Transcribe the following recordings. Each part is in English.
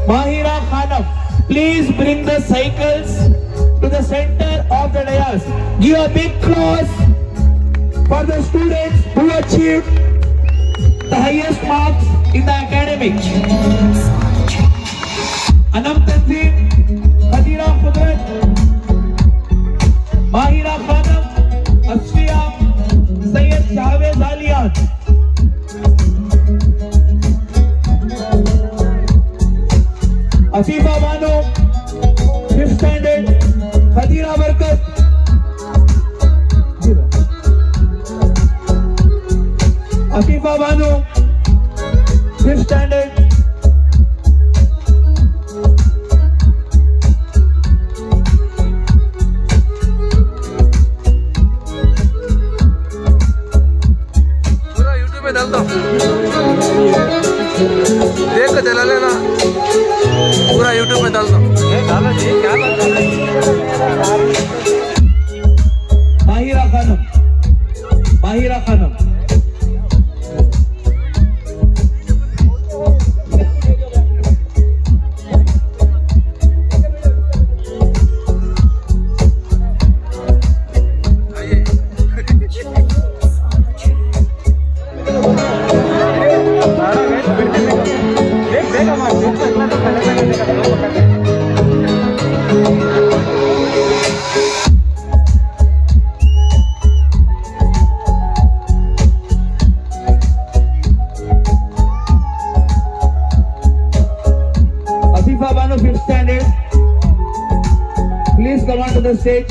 Mahira Khanam, please bring the cycles to the center of the dais. Give a big applause for the students who achieved the highest marks in the academic. Anam Tanzim, Khadira Qudrat, Mahira Khanam, Asfiya, Sayyid Shahwez Aliyan. Afifa Bano, 5th standard, Khadira Barkat, Afifa Bano, 5th standard, पूरा YouTube में डाल दो, देख के चला लेना, पूरा YouTube में डाल दो। Mahira Khanam, Mahira Khanam. Afifa Bano, 5th standard, please come on to the stage.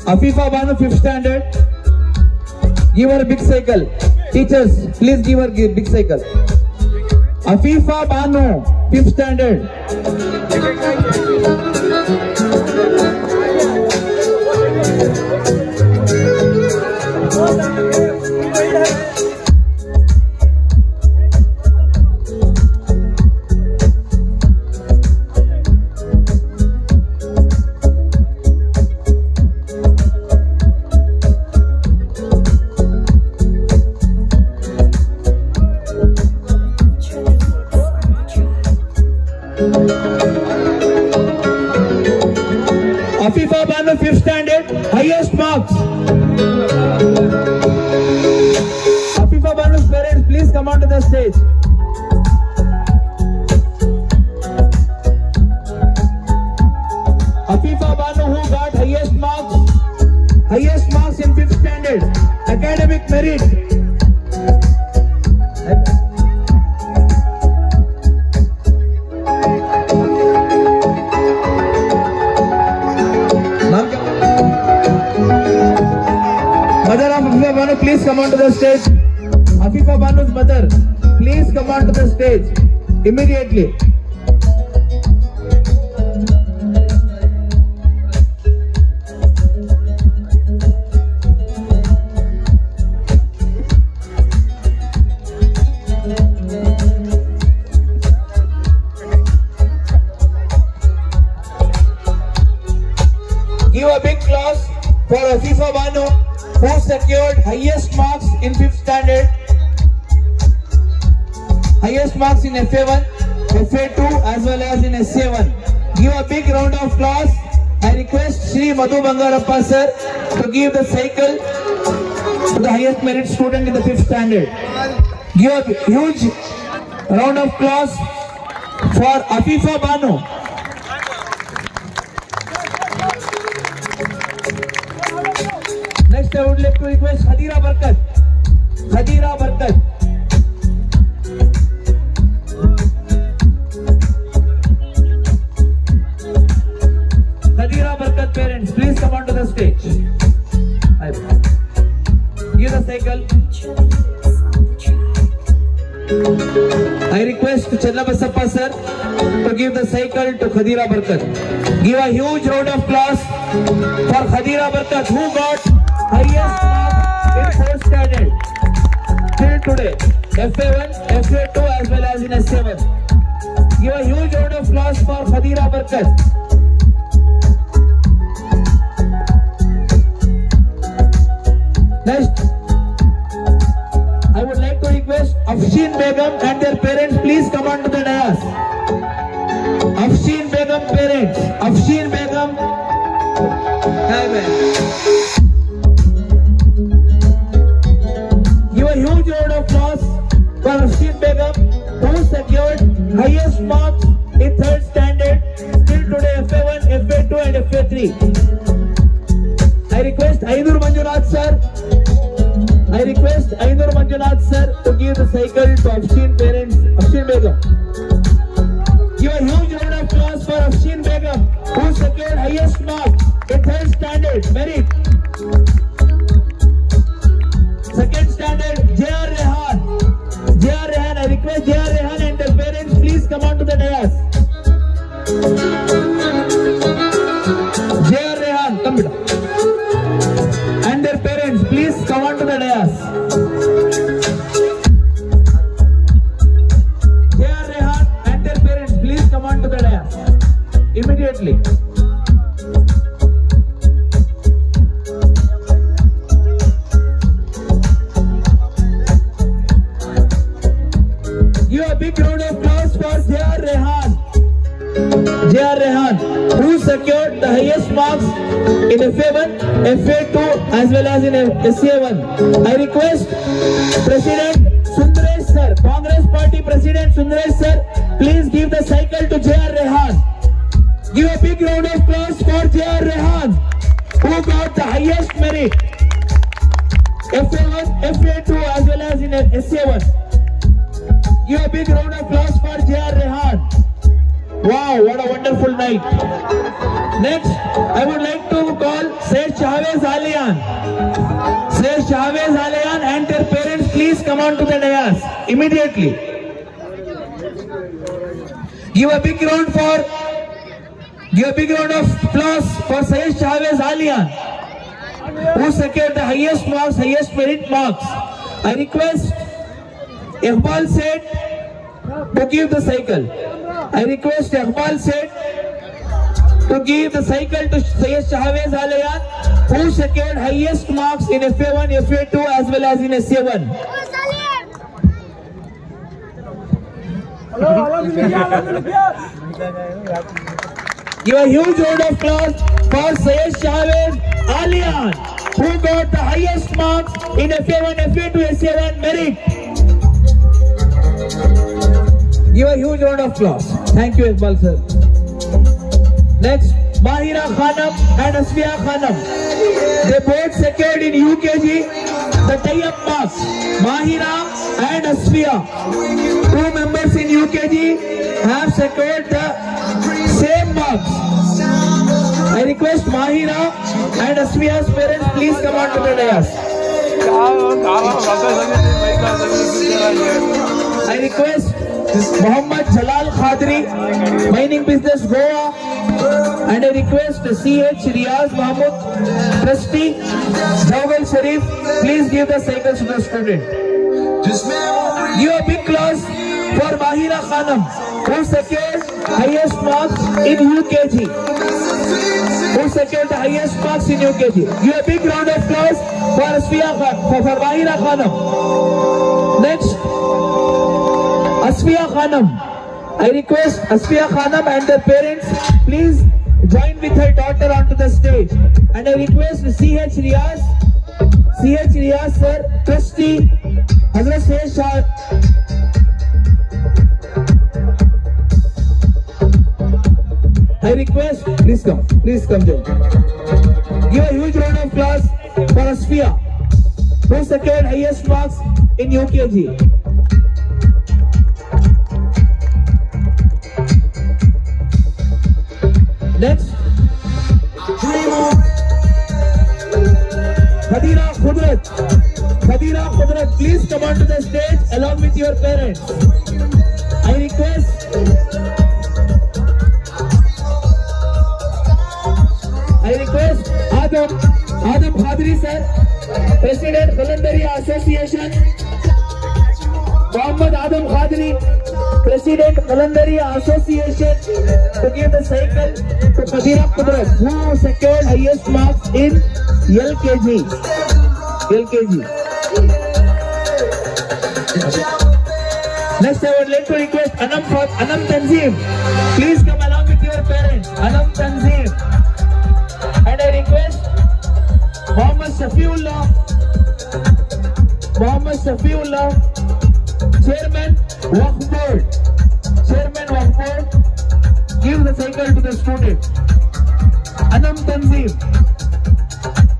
Afifa Bano, 5th standard. Give her a big cycle. Teachers, please give her a big cycle. Afifa Bano, 5th standard. Afifa Bano, 5th standard, highest marks. Afifa Bano's parents, please come onto the stage. Afifa Bano, who got highest marks in 5th standard, academic merit. Mother of Afifa Bano, please come onto the stage. Afifa Bano's mother, please come onto the stage immediately. Give a big applause for Afifa Bano, who secured highest marks in 5th standard, highest marks in FA1, FA2 as well as in SA1. Give a big round of applause. I request Shri Madhu Bangarappa sir to give the cycle to the highest merit student in the 5th standard. Give a huge round of applause for Afifa Bano. Next, I would like to request Khadira Barkat. Khadira Barkat. parents, please come onto the stage. Give the cycle. I request Channabasappa sir to give the cycle to Khadira Barkat. Give a huge round of applause for Khadira Barkat, who got highest mark in 4th standard till today, FA1, FA2 as well as in S7. Give a huge round of applause for Khadira Barkat. Next, I would like to request Afshin Begum and their parents, please come on to the dais. Afshin Begum parents, Afshin Begum. Hi, man. Give a huge round of applause for Afshin Begum, who secured highest marks in 3rd standard till today, FA1, FA2 and FA3. I request Ainur Manjunath sir. I request Ainur Manjunath sir to give the cycle to Afshin parents, Afshin Begum. Give a huge round of applause for Afshin Begum, who secured highest mark in 3rd standard merit. 2nd standard, J.R. Rehan. J.R. Rehan, I request J.R. Rehan and their parents, please come on to the dais. J.R. Rehan, come here. And their parents, please come on to the dais. J.R. Rehan and their parents, please come on to the dais immediately. Give a big round of applause for J.R. Rehan. J.R. Rehan, who secured the highest marks in FA1, FA2 as well as in SA1. I request President Sundaresh sir, Congress Party President Sundaresh sir, please give the cycle to J.R. Rehan. Give a big round of applause for J.R. Rehan, who got the highest merit FA1, FA2 as well as in SA1. Give a big round of applause for J.R. Rehan. Wow, what a wonderful night. Next, I would like to call Syed Shahwez Aliyan. Syed Shahwez Aliyan and their parents, please come on to the dais immediately. Give a big round of applause for Syed Shahwez Aliyan, who secured the highest marks, highest merit marks. I request Iqbal Seth to give the cycle. I request Iqbal Seth to give the cycle to Syed Shahwez Aliyan, who secured highest marks in FA1, FA2 as well as in SA1. Give a huge round of applause for Syed Shahwez Aliyan, who got the highest marks in FA1, FA2, SA1 merit. Give a huge round of applause. Thank you, Iqbal sir. Next, Mahira Khanam and Asfiya Khanam. They both secured in UKG the tie-up marks. Mahira and Asfiya, 2 members in UKG, have secured the same marks. I request Mahira and Asfiya's parents, please come on to the dais. I request Muhammad Jalal Khadri, Mining Business Goa, and I request C.H. Riaz Mahmood, Trustee, Jawal Sharif, please give the cycles to the student. Give a big applause for Mahira Khanam, who secured highest marks in UKG. Give a big round of applause for Mahira Khanam. Next, Asfiya Khanam. I request Asfiya Khanam and their parents, please join with her daughter onto the stage. And I request C.H. Riaz sir, Trustee, Hazrat Syed Shah. I request, please come join. Give a huge round of applause for Asfiya, who secured highest marks in UKG. Next. Madina Khudrat. Madina Khudrat, please come onto the stage along with your parents. I request Adam Khadri sir, President Qalandaria Association. Mohammad Adam Khadri, President Qalandaria Association, to give the cycle to Madina Khudrat, who secured highest marks in LKG. Next, I would like to request Anam Tanzim. Please come along with your parents. Anam Tanzim. And I request Muhammad Safiullah, Chairman Waqf Board, give the cycle to the student. Anam Tanzim,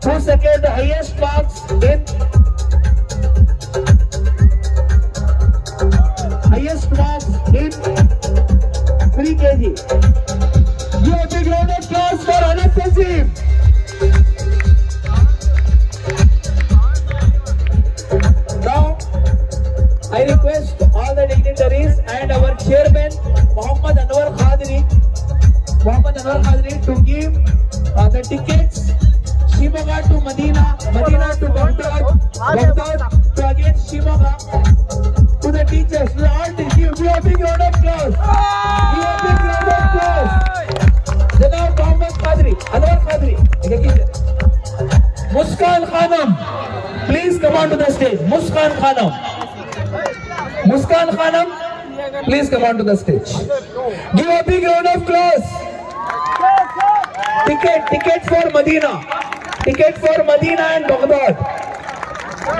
who secured the highest marks in 3 kg. Give a big round of applause for Anam Tanzim. Now, I request all the dignitaries and our chairman Muhammad Anwar Khadri to give the tickets. Shimoga to Madina to Baghdad to again Shimoga, to the teachers, to the artists. Give a big round of applause. Janab Muhammad Anwar Khadri. Muskan Khanam, please come on to the stage. Muskan Khanam, please come on to the stage. Give a big round of applause. Ticket for Madina and Baghdad.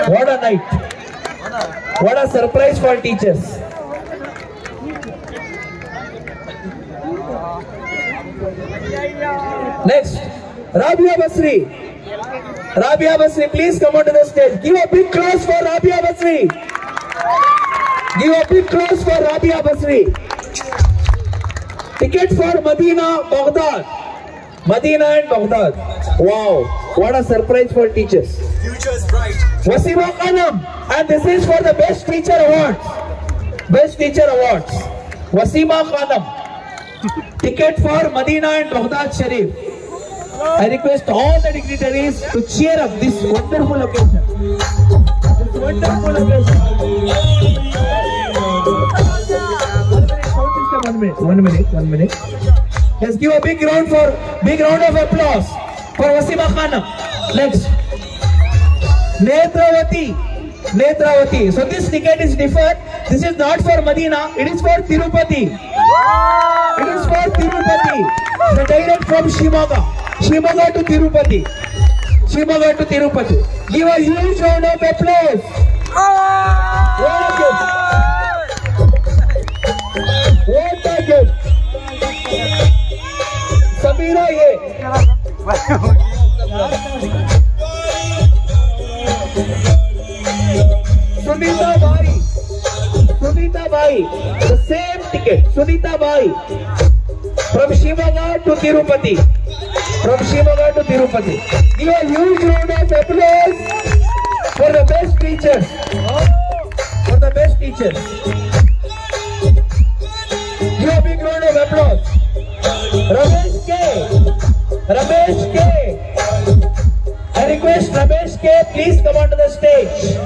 What a night. What a surprise for teachers. Next, Rabia Basri, please come onto the stage. Give a big applause for Rabia Basri. Ticket for Madina and Baghdad. Wow, what a surprise for teachers. Future's bright. Wasima Khanam, and this is for the Best Teacher Awards. Wasima Khanam, ticket for Madina and Baghdad Sharif. I request all the dignitaries to cheer up this wonderful occasion. One minute. Let's give a big round of applause for Wasima Khanam. Next, Netravati. So this ticket is different. This is not for Madina. It is for Tirupati. So direct from Shimoga to Tirupati. Give a huge round of applause. What a gift. Samira Sunita Bai, the same ticket. Sunita Bai, from Shimoga to Tirupati. Give a huge round of applause for the best teachers. Give a big round of applause. Ramesh K. I request Ramesh K. please come onto the stage.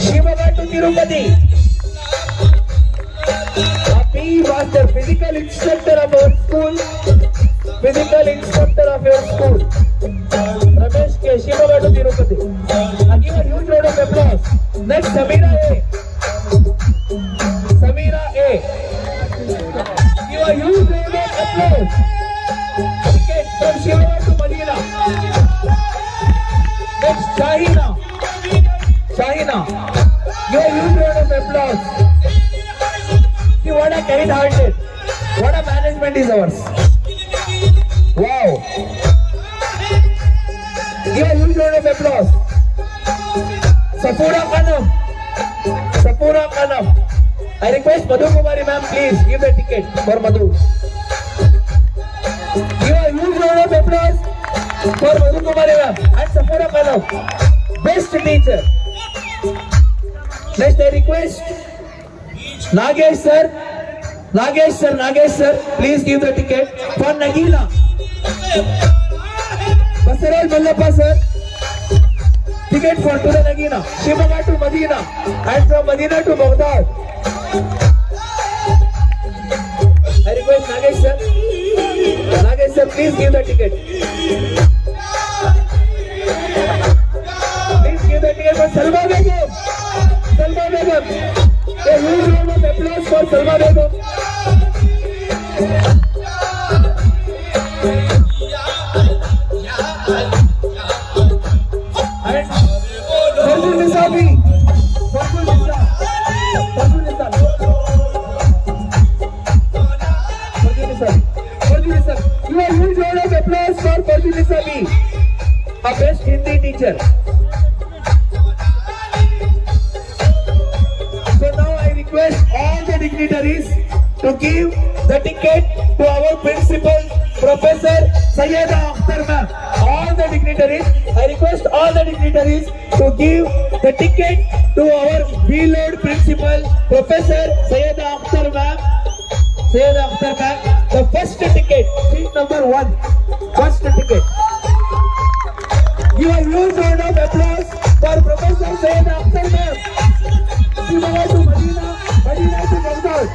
Shimoga to Tirupati. He was the physical instructor of our school. Ramesh K. Shimoga to Tirupati. I give a huge round of applause. Next, Samira A. Give a huge round of applause. Ticket from Shimoga to Madina. Next, Shahina. Give a huge round of applause. See what a kind-hearted, what a management is ours. Wow. Give a huge round of applause. Safura Khanam. I request Madhu Kumari ma'am, please give the ticket for Madhu. Give a huge round of applause for Madhu Kumari ma'am and Safura Khanam, best teacher. Next I request Nagesh sir, please give the ticket for Nagila. Basaral Mallappa sir, ticket for to the Nagina. Shivaga to Medina and from Medina to Baghdad. I request Nagesh sir, please give the ticket. Please give the ticket for Salma Begum. A huge round of applause for Salma Begum. And Farjul Nisa. You are huge round of applause for Farjul Nisa, a best Hindi teacher. So now I request all the dignitaries to give the ticket to our principal, Professor Sayyeda Akhtar ma'am. All the dignitaries, I request all the dignitaries to give the ticket to our VLOAD principal, Professor Sayyeda Akhtar ma'am. The first ticket, seat number 1, first ticket. Give a huge round of applause for Professor Sayyeda Akhtar ma'am. Shivaga to Medina to Baghdad.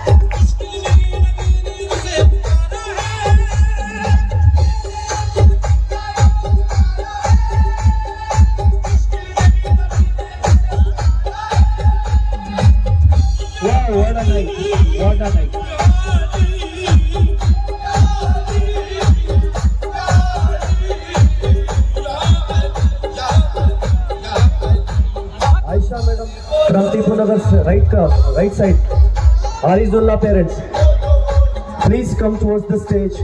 Wow, what a night. Aisha madam from Tipunagar right side. Arizulla parents, please come towards the stage.